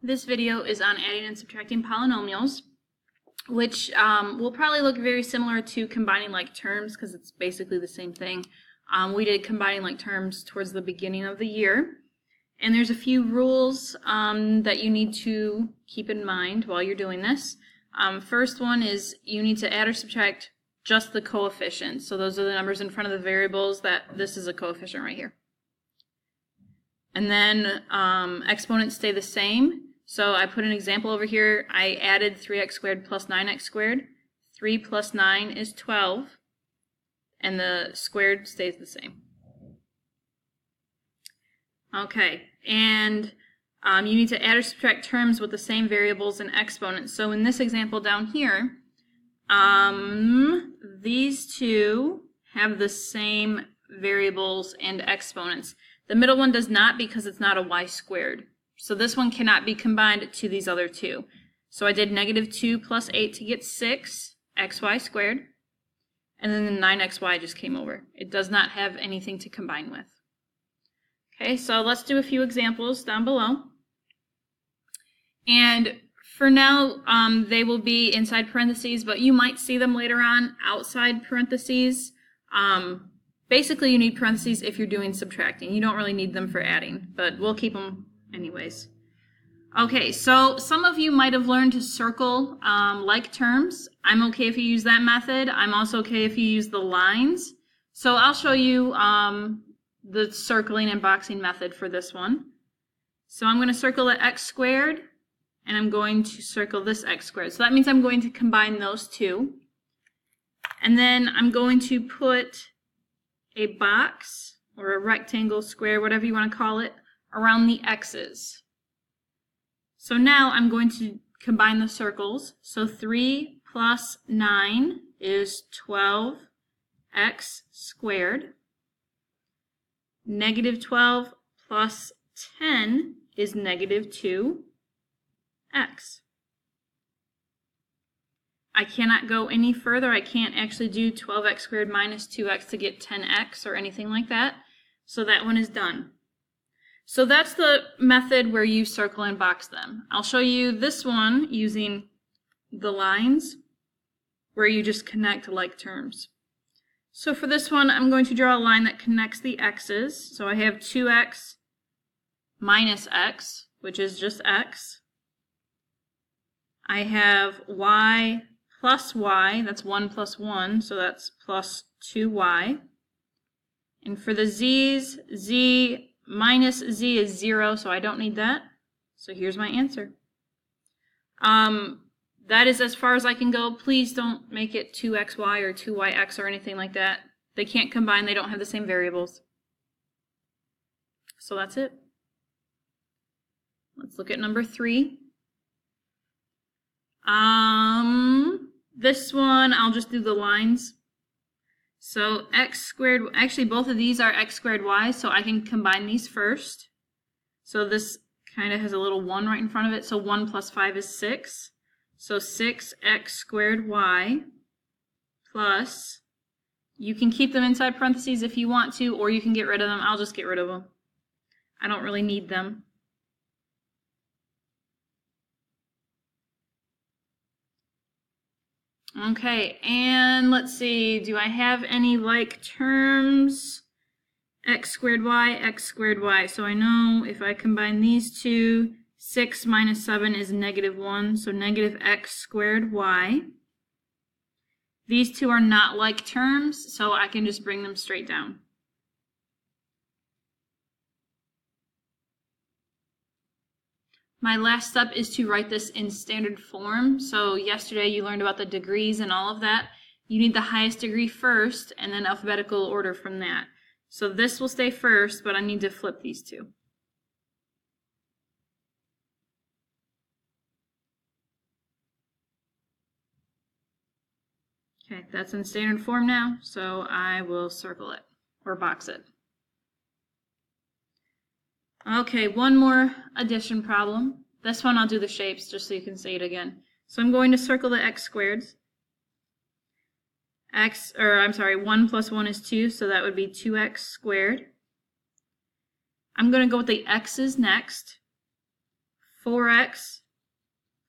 This video is on adding and subtracting polynomials, which will probably look very similar to combining like terms because it's basically the same thing. We did combining like terms towards the beginning of the year, and there's a few rules that you need to keep in mind while you're doing this. First one is you need to add or subtract just the coefficients. So those are the numbers in front of the variables. This is a coefficient right here. And then exponents stay the same. So I put an example over here. I added 3x squared plus 9x squared. 3 plus 9 is 12. And the squared stays the same. Okay, and you need to add or subtract terms with the same variables and exponents. So in this example down here, these two have the same variables and exponents. The middle one does not because it's not a y squared. So this one cannot be combined to these other two. So I did negative 2 plus 8 to get 6xy squared. And then the 9xy just came over. It does not have anything to combine with. Okay, so let's do a few examples down below. And for now, they will be inside parentheses, but you might see them later on outside parentheses. Basically, you need parentheses if you're doing subtracting. You don't really need them for adding, but we'll keep them anyways. Okay, so some of you might have learned to circle like terms. I'm okay if you use that method. I'm also okay if you use the lines. So I'll show you the circling and boxing method for this one. So I'm going to circle the x squared, and I'm going to circle this x squared. So that means I'm going to combine those two. And then I'm going to put a box or a rectangle, square, whatever you want to call it, around the x's. So now I'm going to combine the circles. So 3 plus 9 is 12x squared. Negative 12 plus 10 is negative 2x. I cannot go any further. I can't actually do 12x squared minus 2x to get 10x or anything like that. So that one is done. So that's the method where you circle and box them. I'll show you this one using the lines where you just connect like terms. So for this one, I'm going to draw a line that connects the x's. So I have 2x minus x, which is just x. I have y plus y, that's 1 plus 1, so that's plus 2y. And for the z's, z minus z is 0, so I don't need that. So here's my answer. That is as far as I can go. Please don't make it 2xy or 2yx or anything like that. They can't combine. They don't have the same variables. So that's it. Let's look at number 3. This one, I'll just do the lines. So x squared, actually both of these are x squared y, so I can combine these first. So this kind of has a little 1 right in front of it, so 1 plus 5 is 6. So 6x squared y plus, you can keep them inside parentheses if you want to, or you can get rid of them. I'll just get rid of them. I don't really need them. Okay, and let's see, do I have any like terms? X squared y, so I know if I combine these two, 6 minus 7 is negative 1, so negative x squared y. These two are not like terms, so I can just bring them straight down. My last step is to write this in standard form. So yesterday you learned about the degrees and all of that. You need the highest degree first and then alphabetical order from that. So this will stay first, but I need to flip these two. Okay, that's in standard form now, so I will circle it or box it. Okay, one more addition problem. This one I'll do the shapes just so you can see it again. So I'm going to circle the x squareds. 1 plus 1 is 2, so that would be 2x squared. I'm going to go with the x's next. 4x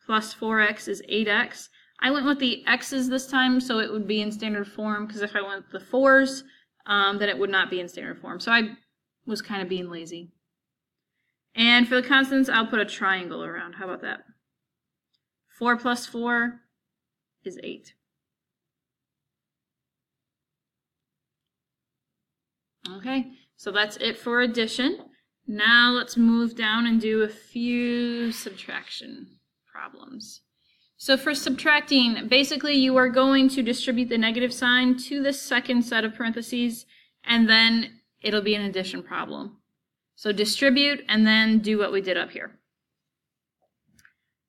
plus 4x is 8x. I went with the x's this time, so it would be in standard form, because if I went with the 4's, then it would not be in standard form. So I was kind of being lazy. And for the constants, I'll put a triangle around. How about that? 4 plus 4 is 8. Okay, so that's it for addition. Now let's move down and do a few subtraction problems. So for subtracting, basically you are going to distribute the negative sign to the second set of parentheses, and then it'll be an addition problem. So distribute and then do what we did up here.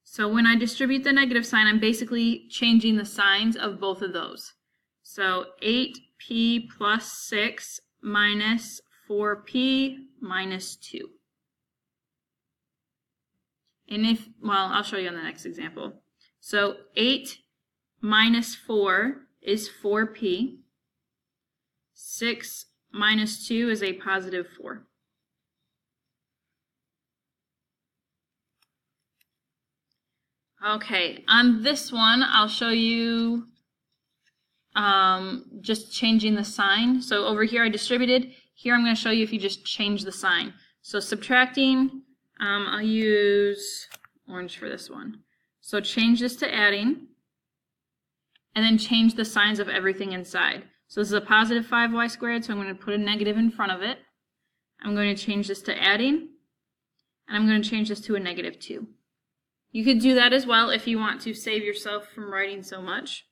So when I distribute the negative sign, I'm basically changing the signs of both of those. So 8p plus 6 minus 4p minus 2. And I'll show you on the next example. So 8 minus 4 is 4p. 6 minus 2 is a positive 4. Okay, on this one, I'll show you just changing the sign. So over here I distributed. Here I'm going to show you if you just change the sign. So subtracting, I'll use orange for this one. So change this to adding, and then change the signs of everything inside. So this is a positive 5y squared, so I'm going to put a negative in front of it. I'm going to change this to adding, and I'm going to change this to a negative 2. You could do that as well if you want to save yourself from writing so much.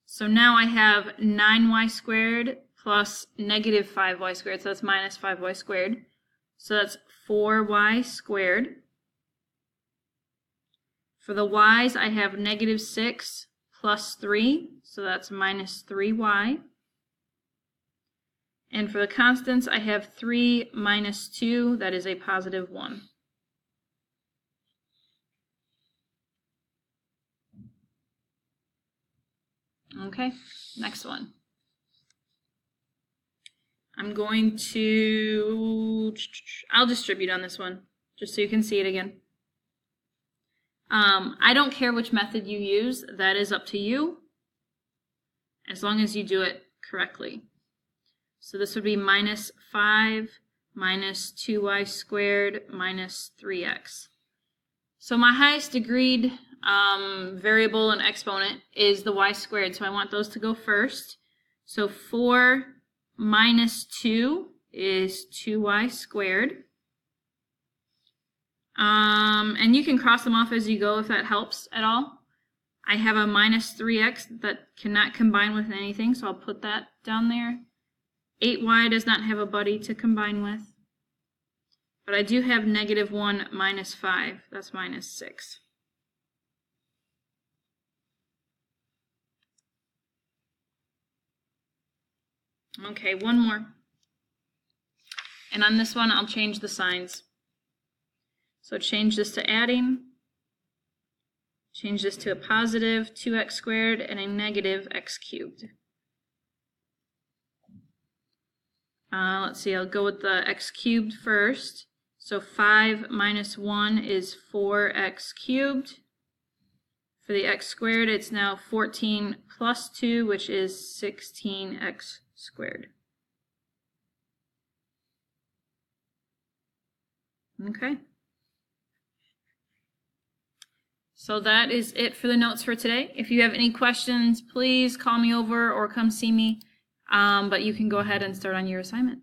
So now I have 9y squared plus negative 5y squared, so that's minus 5y squared. So that's 4y squared. For the y's, I have negative 6 plus 3, so that's minus 3y. And for the constants, I have 3 minus 2, that is a positive 1. Okay, next one. I'm going to, I'll distribute on this one, just so you can see it again. I don't care which method you use, that is up to you, as long as you do it correctly. So this would be minus 5 minus 2y squared minus 3x. So my highest degreed variable and exponent is the y squared, so I want those to go first. So 4 minus 2 is 2y squared. And you can cross them off as you go if that helps at all. I have a minus 3x that cannot combine with anything, so I'll put that down there. 8y does not have a buddy to combine with. But I do have negative 1 minus 5. That's minus 6. Okay, one more. And on this one, I'll change the signs. So change this to adding. Change this to a positive 2x squared and a negative x cubed. Let's see, I'll go with the x cubed first. So 5 minus 1 is 4x cubed. For the x squared, it's now 14 plus 2, which is 16x squared. Okay. So that is it for the notes for today. If you have any questions, please call me over or come see me. But you can go ahead and start on your assignment.